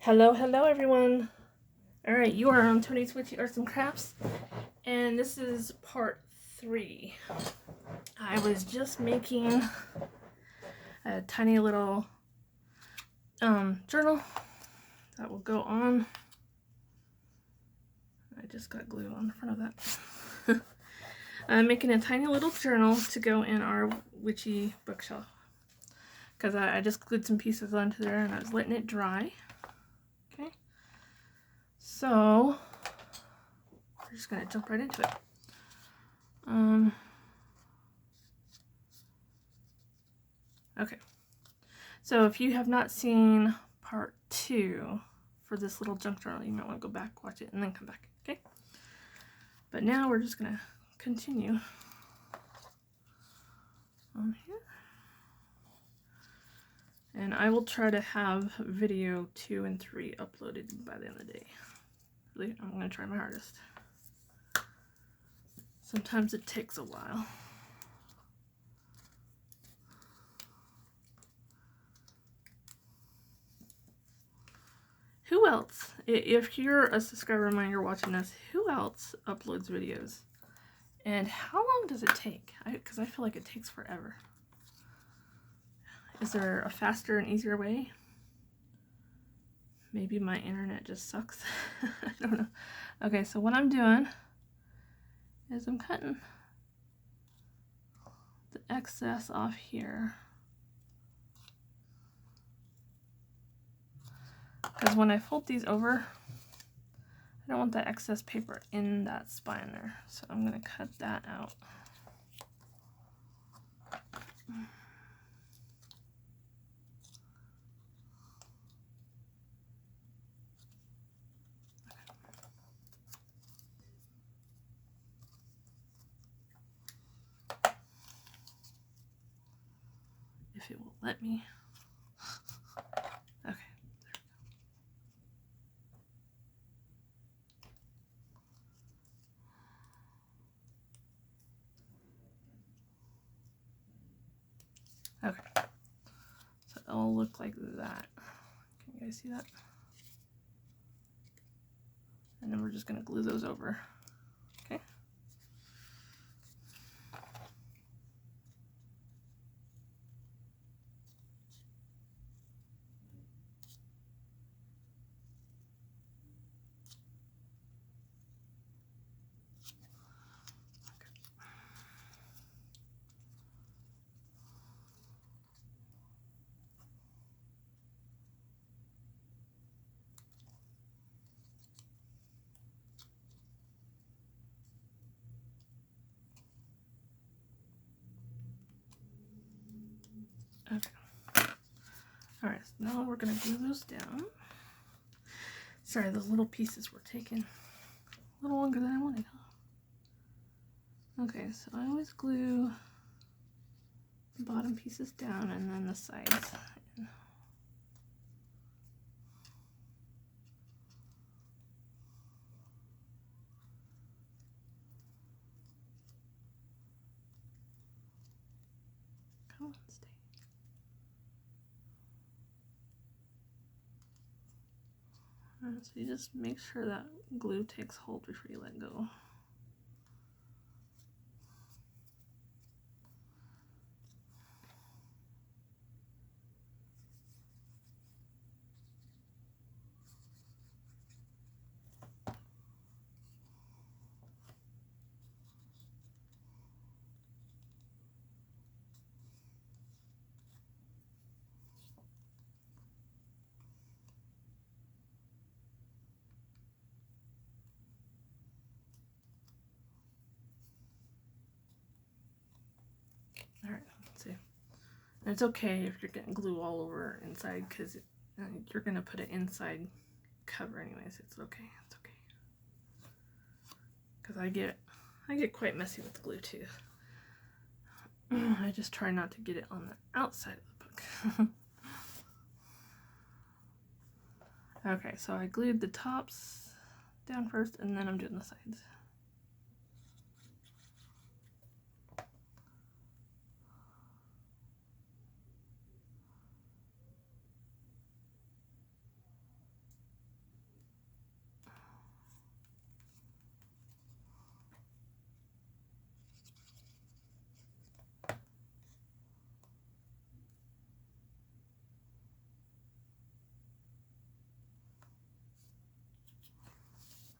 Hello, hello everyone. Alright, you are on Tony's Witchy Arts and Crafts, and this is part 3. I was just making a tiny little journal that will go on. I just got glue on the front of that. I'm making a tiny little journal to go in our witchy bookshelf. Because I just glued some pieces onto there and I was letting it dry. Okay. So, we're just going to jump right into it. Okay. So if you have not seen part 2 for this little junk journal, you might want to go back, watch it, and then come back. Okay. But now we're just going to continue on here. And I will try to have video 2 and 3 uploaded by the end of the day. Really, I'm going to try my hardest. Sometimes it takes a while. Who else, if you're a subscriber of mine, you're watching this, who else uploads videos? And how long does it take? Because I feel like it takes forever. Is there a faster and easier way? Maybe my internet just sucks. I don't know. Okay, so what I'm doing is I'm cutting the excess off here. Because when I fold these over, I don't want that excess paper in that spine there. So I'm going to cut that out. If it will let me. Okay. Okay. So it'll look like that. Can you guys see that? And then we're just going to glue those over. Okay. Okay. Alright, so now we're going to glue those down. Sorry, those little pieces were taking a little longer than I wanted. Okay, so I always glue the bottom pieces down and then the sides in. Come on, stay. Alright, so you just make sure that glue takes hold before you let go. Alright, let's see. And it's okay if you're getting glue all over inside because you're going to put an inside cover anyways. It's okay. It's okay. Because I get quite messy with glue too. I just try not to get it on the outside of the book. Okay, so I glued the tops down first and then I'm doing the sides.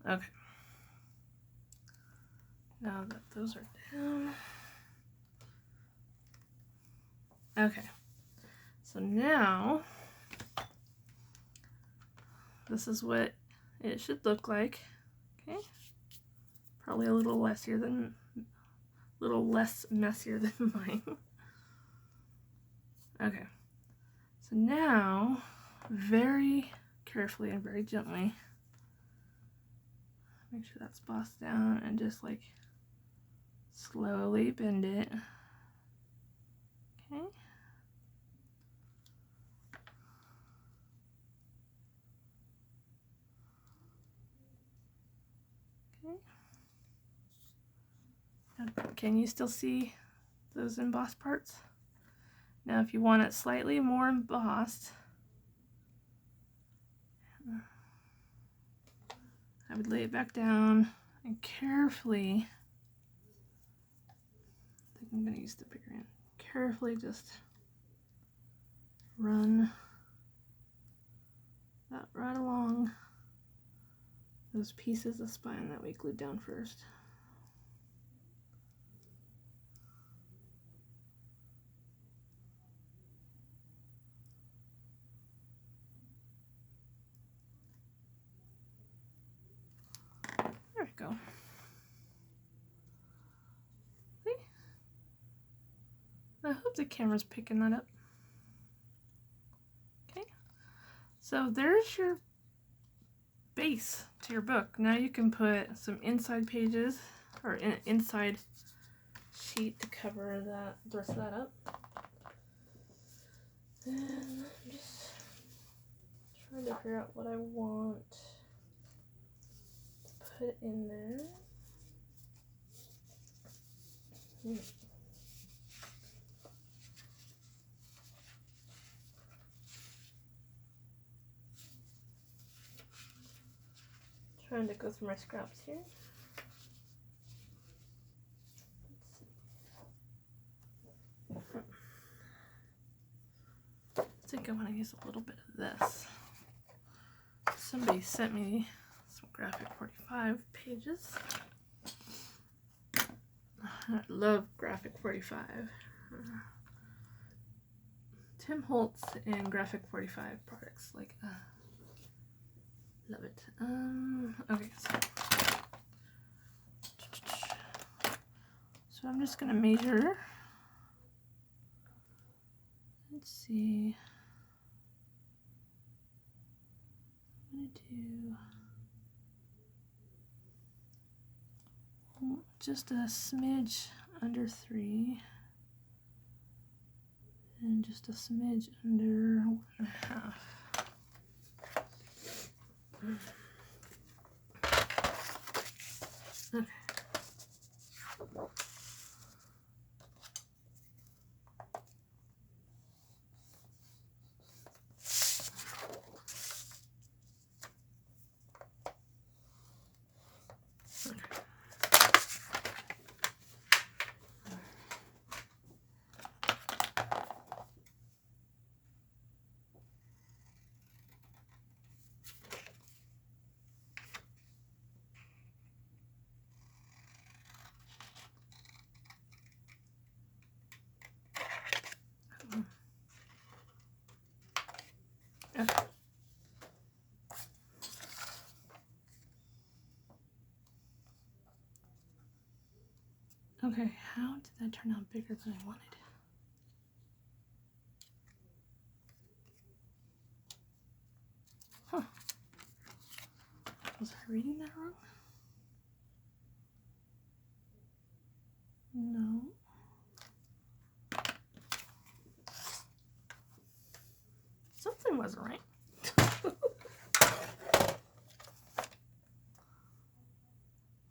Okay. Now that those are down. Okay. So now, this is what it should look like. Okay. Probably a little less messier than mine. Okay. So now, very carefully and very gently, make sure that's bossed down and just like slowly bend it. Okay. Okay. Can you still see those embossed parts? Now if you want it slightly more embossed, I would lay it back down and carefully, I think I'm going to use the bigger end, carefully just run that right along those pieces of spine that we glued down first. There we go. See? I hope the camera's picking that up. Okay, so there's your base to your book. Now you can put some inside pages or inside sheet to cover that, the rest of that up. And I'm just trying to figure out what I want to put in there. Trying to go through my scraps here. I think I want to use a little bit of this. Somebody sent me some Graphic 45 pages. I love Graphic 45. Tim Holtz and Graphic 45 products. Like, love it. Okay, so I'm just gonna measure. Let's see. I'm gonna do just a smidge under 3 and just a smidge under 1.5. Okay. Okay, how did that turn out bigger than I wanted? Huh. Was I reading that wrong? No. Something wasn't right.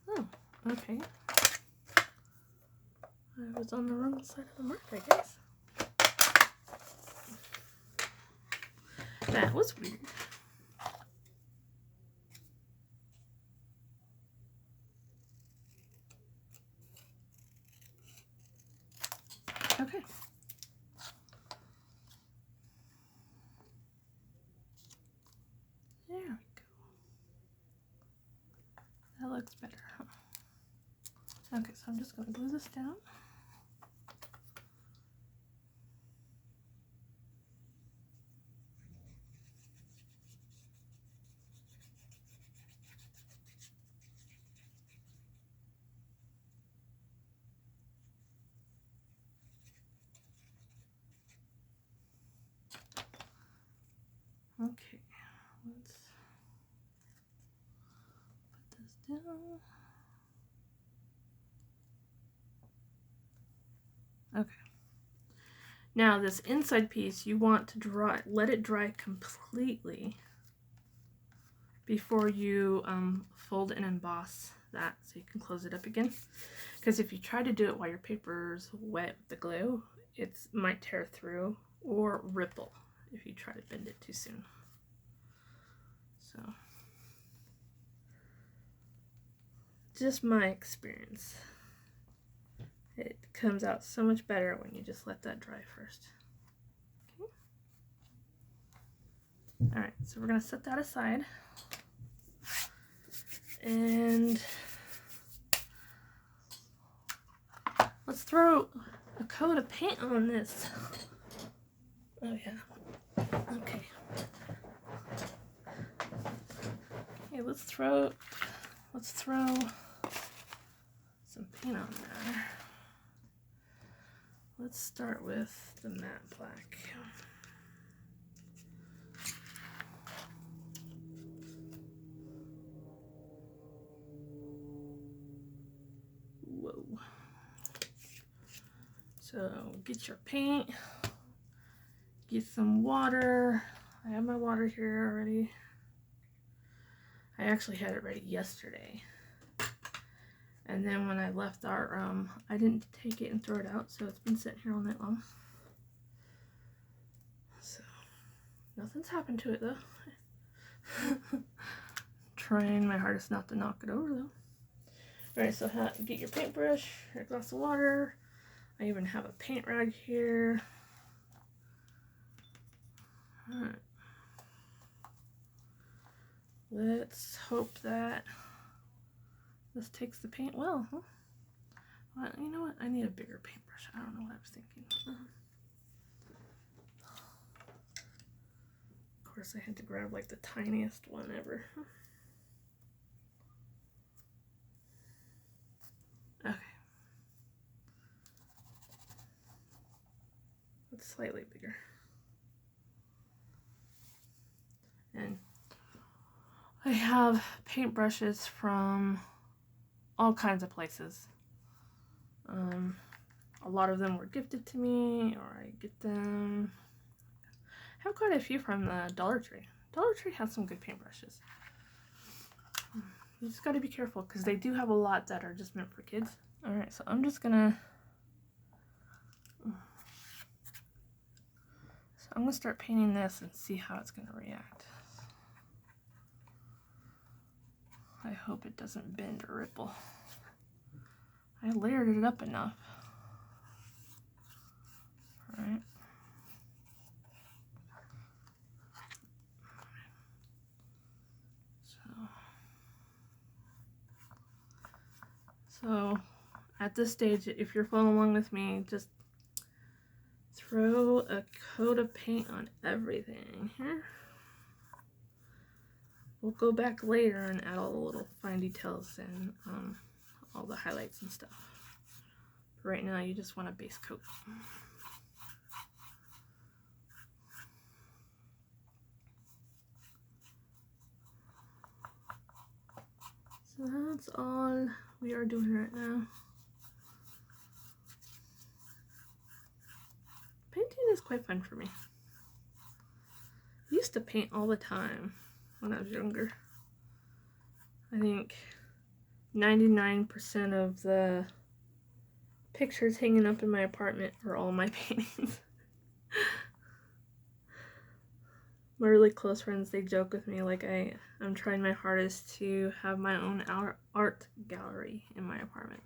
Oh, okay. I was on the wrong side of the mark, I guess. That was weird. Okay. There we go. works better. Okay, so I'm just going to glue this down. Okay, let's put this down. Okay. Now this inside piece, you want to let it dry completely before you fold and emboss that, so you can close it up again. Because if you try to do it while your paper's wet with the glue, it might tear through or ripple if you try to bend it too soon. So, just my experience. It comes out so much better when you just let that dry first. Okay. Alright, so we're going to set that aside. And let's throw a coat of paint on this. Oh yeah. Okay. Okay, let's throw some paint on there. Let's start with the matte black. Whoa. So get your paint, get some water. I have my water here already. I actually had it ready yesterday. And then when I left the art room, I didn't take it and throw it out, so it's been sitting here all night long. So, nothing's happened to it though. Trying my hardest not to knock it over though. Alright, so get your paintbrush, a glass of water. I even have a paint rag here. Alright. Let's hope that this takes the paint well, huh? Well, you know what? I need a bigger paintbrush. I don't know what I was thinking. Of course, I had to grab like the tiniest one ever. Okay. It's slightly bigger. And I have paintbrushes from all kinds of places. A lot of them were gifted to me, or I get them. I have quite a few from the Dollar Tree. Dollar Tree has some good paintbrushes. You just got to be careful because they do have a lot that are just meant for kids. Alright, so I'm just gonna start painting this and see how it's gonna react. I hope it doesn't bend or ripple. I layered it up enough. Alright. So at this stage, if you're following along with me, just throw a coat of paint on everything here. We'll go back later and add all the little fine details and all the highlights and stuff. But right now, you just want a base coat. So that's all we are doing right now. Painting is quite fun for me. I used to paint all the time when I was younger. I think 99% of the pictures hanging up in my apartment are all my paintings. My really close friends, they joke with me like I'm trying my hardest to have my own art gallery in my apartment.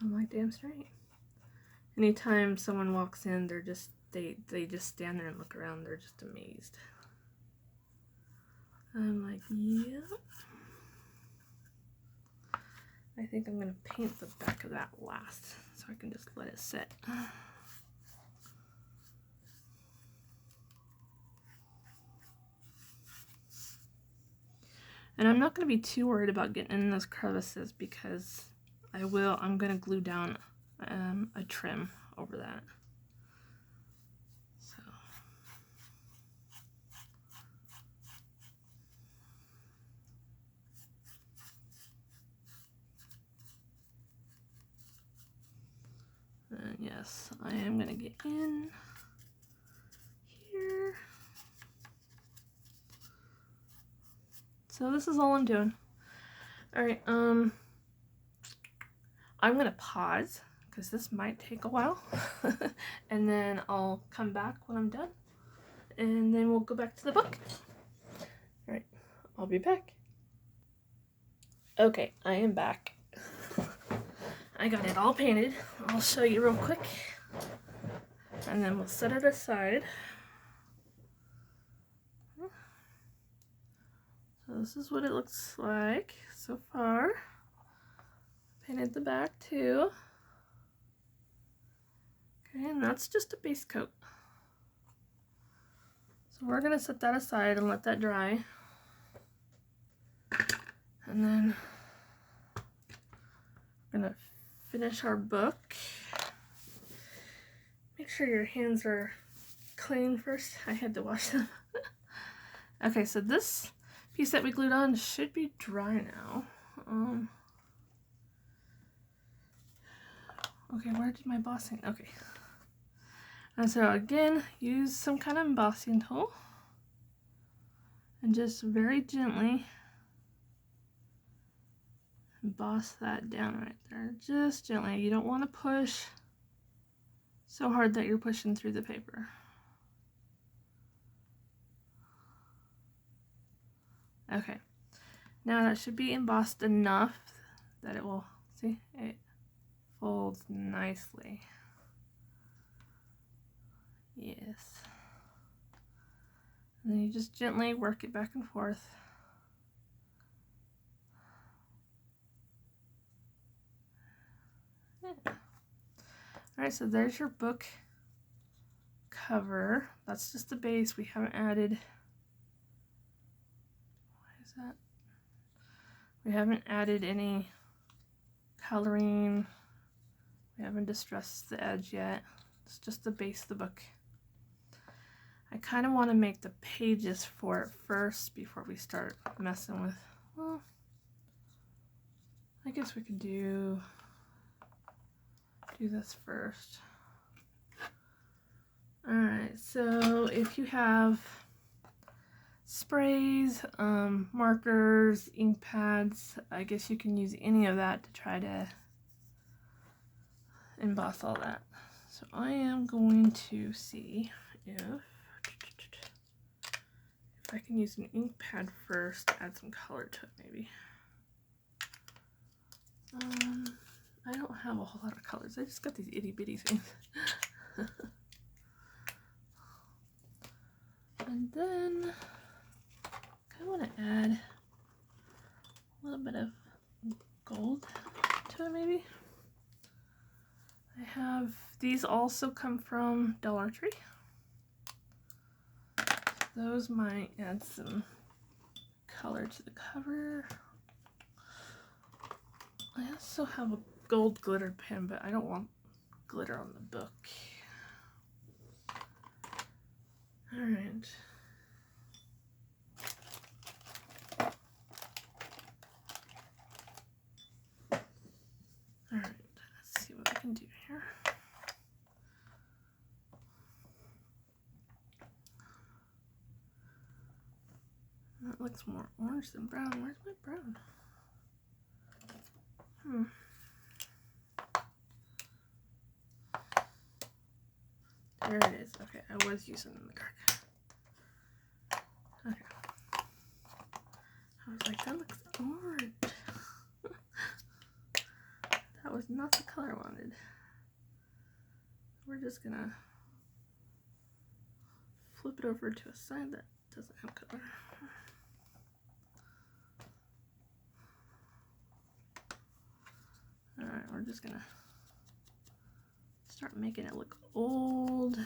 I'm like, damn straight. Anytime someone walks in, they just stand there and look around. They're just amazed. I'm like, yep. I think I'm going to paint the back of that last so I can just let it sit. And I'm not going to be too worried about getting in those crevices because I'm going to glue down a trim over that. So. And yes, I am going to get in here. So this is all I'm doing. Alright, I'm going to pause because this might take a while. And then I'll come back when I'm done. And then we'll go back to the book. Alright, I'll be back. Okay, I am back. I got it all painted. I'll show you real quick. And then we'll set it aside. So this is what it looks like so far. Painted the back too. Okay, and that's just a base coat. So we're gonna set that aside and let that dry. And then we're gonna finish our book. Make sure your hands are clean first. I had to wash them. Okay, so this piece that we glued on should be dry now. Okay, where did my embossing? Okay. And so again, use some kind of embossing tool and just very gently emboss that down right there. Just gently. You don't want to push so hard that you're pushing through the paper. Okay. Now that should be embossed enough that it will, see, it folds nicely. Yes. And then you just gently work it back and forth. Yeah. Alright, so there's your book cover. That's just the base. We haven't added, what is that? We haven't added any coloring. We haven't distressed the edge yet. It's just the base of the book. I kind of want to make the pages for it first before we start messing with, well, I guess we could do this first. Alright, so if you have sprays, markers, ink pads, I guess you can use any of that to try to emboss all that. So I am going to see if I can use an ink pad first, add some color to it maybe. I don't have a whole lot of colors. I just got these itty bitty things. And then I want to add a little bit of gold to it maybe. I have, these also come from Dollar Tree. Those might add some color to the cover. I also have a gold glitter pen, but I don't want glitter on the book. Alright. Alright, let's see what we can do here. That looks more orange than brown. Where's my brown? There it is. Okay, I was using the dark. Okay. I was like, that looks orange. That was not the color I wanted. We're just gonna flip it over to a side that doesn't have color. we're just gonna start making it look old.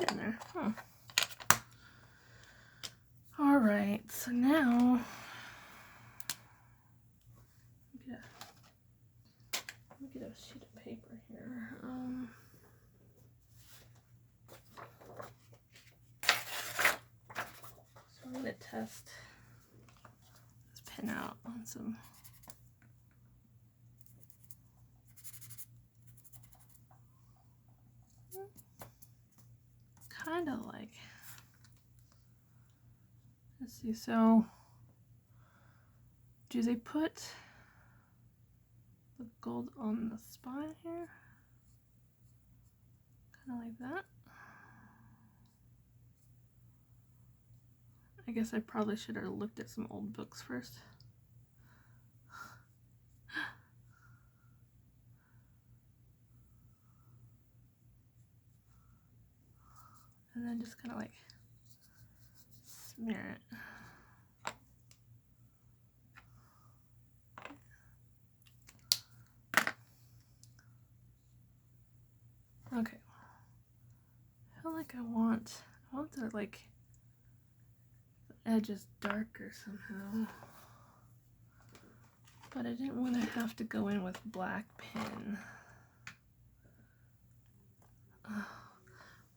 In there. All right, so now let me get a sheet of paper here. So I'm gonna test this pen out on some. Kind of like, let's see, so do they put the gold on the spine here? Kind of like that. I guess I probably should have looked at some old books first. And then just kind of like smear it. Okay. I feel like I want the like the edges darker somehow. But I didn't want to have to go in with black pen.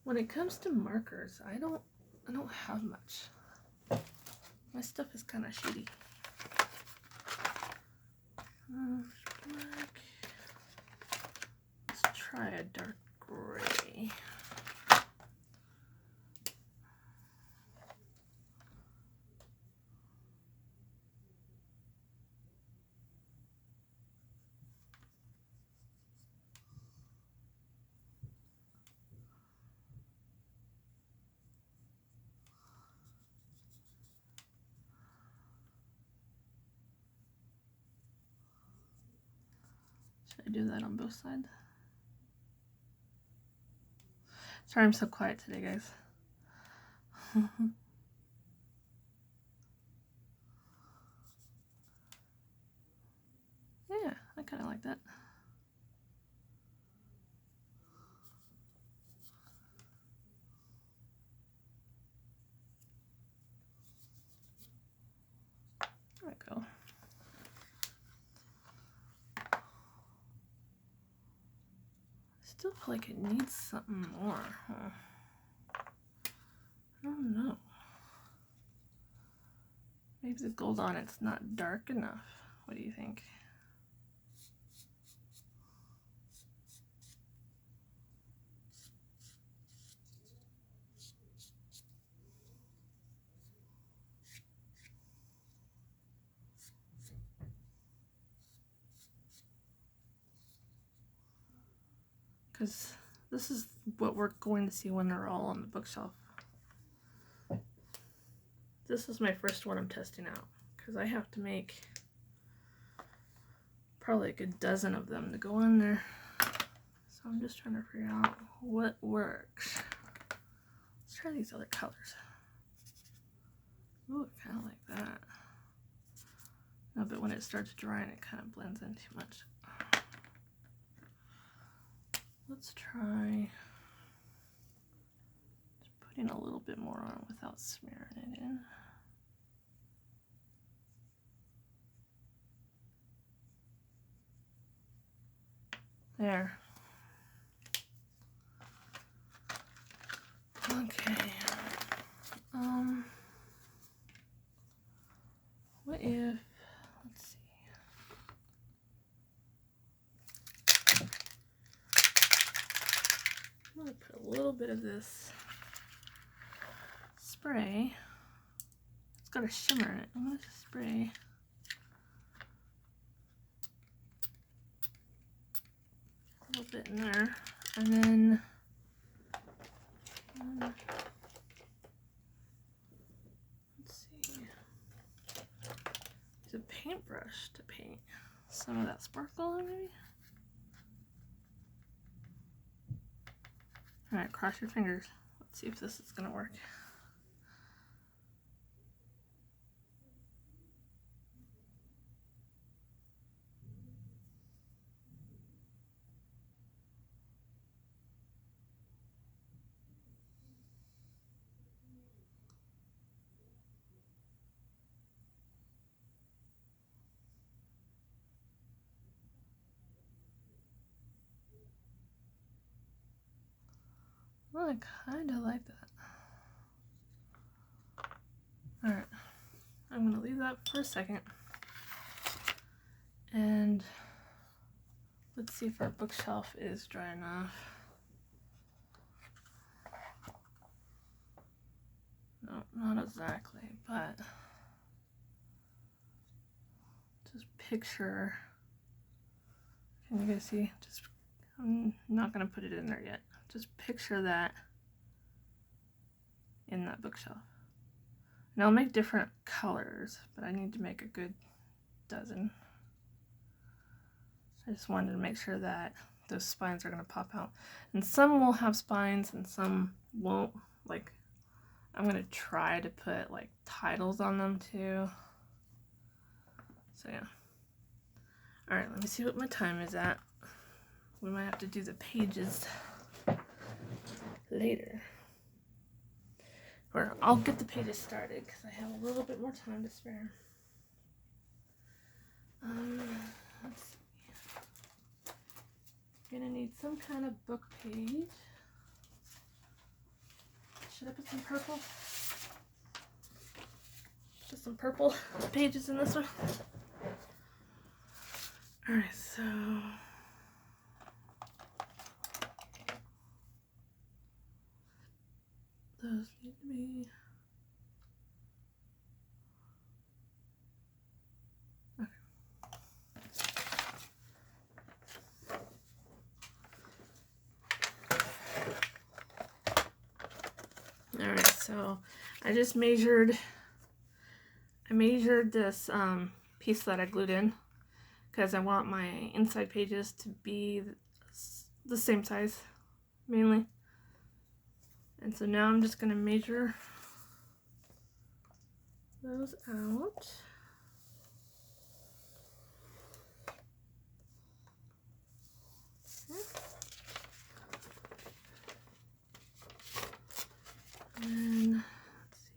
When it comes to markers, I don't have much. My stuff is kind of shitty. Black. Let's try a dark gray. Should I do that on both sides? Sorry, I'm so quiet today, guys. Yeah, I kind of like that. There we go. I still feel like it needs something more. Huh? I don't know. Maybe the gold on it's not dark enough. What do you think? Because this is what we're going to see when they're all on the bookshelf. This is my first one I'm testing out because I have to make probably like a dozen of them to go in there. So I'm just trying to figure out what works. Let's try these other colors. Ooh, I kind of like that. No, but when it starts drying, it kind of blends in too much. Let's try just putting a little bit more on without smearing it in. There. Okay. What if, let's see. I'm gonna put a little bit of this spray. It's got a shimmer in it. I'm going to spray a little bit in there. And then let's see. Use a paintbrush to paint some of that sparkle on maybe. Alright, cross your fingers. Let's see if this is going to work. Well, I kind of like that. Alright, I'm going to leave that for a second. And let's see if our bookshelf is dry enough. No, not exactly, but just picture. Can you guys see? I'm not going to put it in there yet. Just picture that in that bookshelf. And I'll make different colors, but I need to make a good dozen. I just wanted to make sure that those spines are going to pop out. And some will have spines and some won't. Like, I'm going to try to put like titles on them too. So yeah. Alright, let me see what my time is at. We might have to do the pages later. Or I'll get the pages started because I have a little bit more time to spare. Let's see. I'm gonna need some kind of book page. Should I put some purple? Just some purple pages in this one. Alright, so those need to be okay. Alright, so I just measured this piece that I glued in because I want my inside pages to be the same size mainly. And so now I'm just going to measure those out. And then, let's see,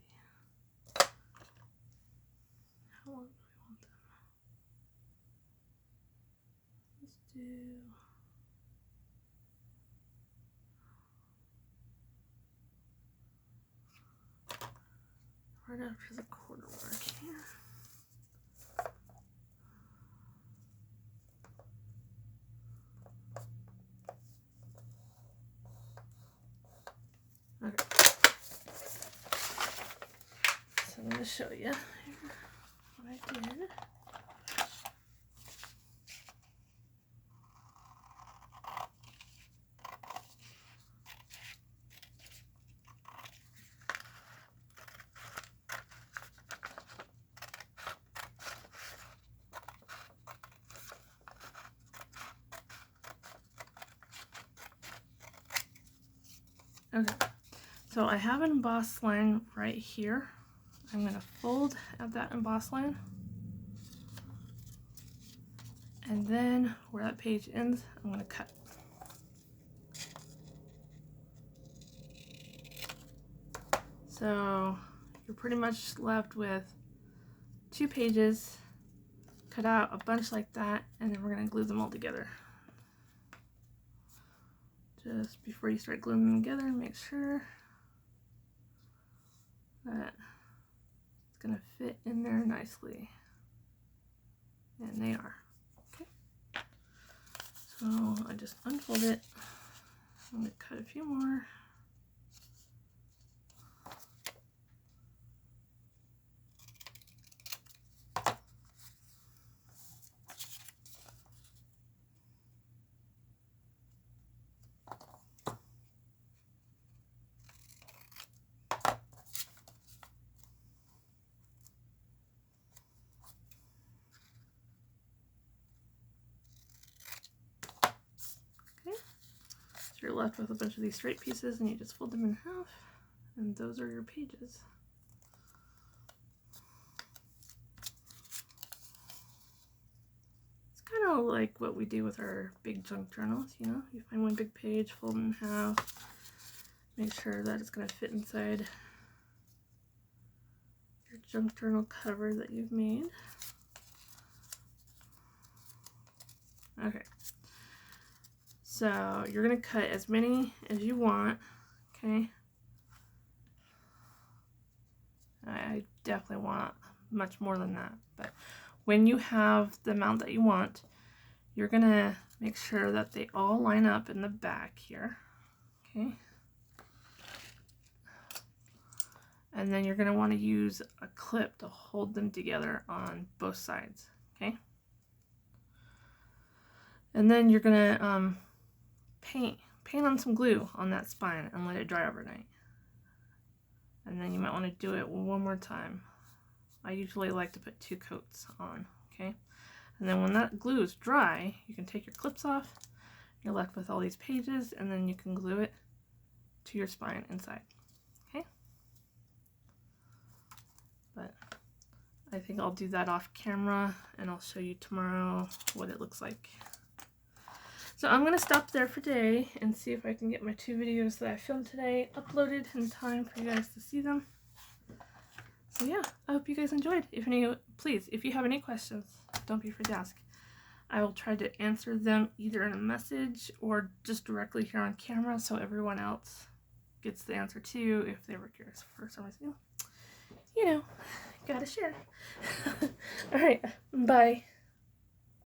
how long do I want them? Let's do right after the quarter mark here. Okay. So I'm going to show you what I did. Okay, so I have an embossed line right here. I'm going to fold at that embossed line. And then where that page ends, I'm going to cut. So you're pretty much left with 2 pages, cut out a bunch like that, and then we're going to glue them all together. Just before you start gluing them together, make sure that it's going to fit in there nicely. And they are. Okay. So I just unfold it. I'm going to cut a few more. you're left with a bunch of these straight pieces and you just fold them in half, and those are your pages. It's kind of like what we do with our big junk journals, you know? You find one big page, fold it in half, make sure that it's going to fit inside your junk journal cover that you've made. Okay. So you're going to cut as many as you want, okay? I definitely want much more than that, but when you have the amount that you want, you're going to make sure that they all line up in the back here, okay? And then you're going to want to use a clip to hold them together on both sides, okay? And then you're going to paint on some glue on that spine and let it dry overnight. And then you might want to do it one more time. I usually like to put 2 coats on, okay? And then when that glue is dry, you can take your clips off. You're left with all these pages, and then you can glue it to your spine inside, okay? But I think I'll do that off camera, and I'll show you tomorrow what it looks like. So I'm going to stop there for today and see if I can get my 2 videos that I filmed today uploaded in time for you guys to see them. So yeah, I hope you guys enjoyed. Please, if you have any questions, don't be afraid to ask. I will try to answer them either in a message or just directly here on camera so everyone else gets the answer too if they were curious for some reason. You know, gotta share. Alright, bye.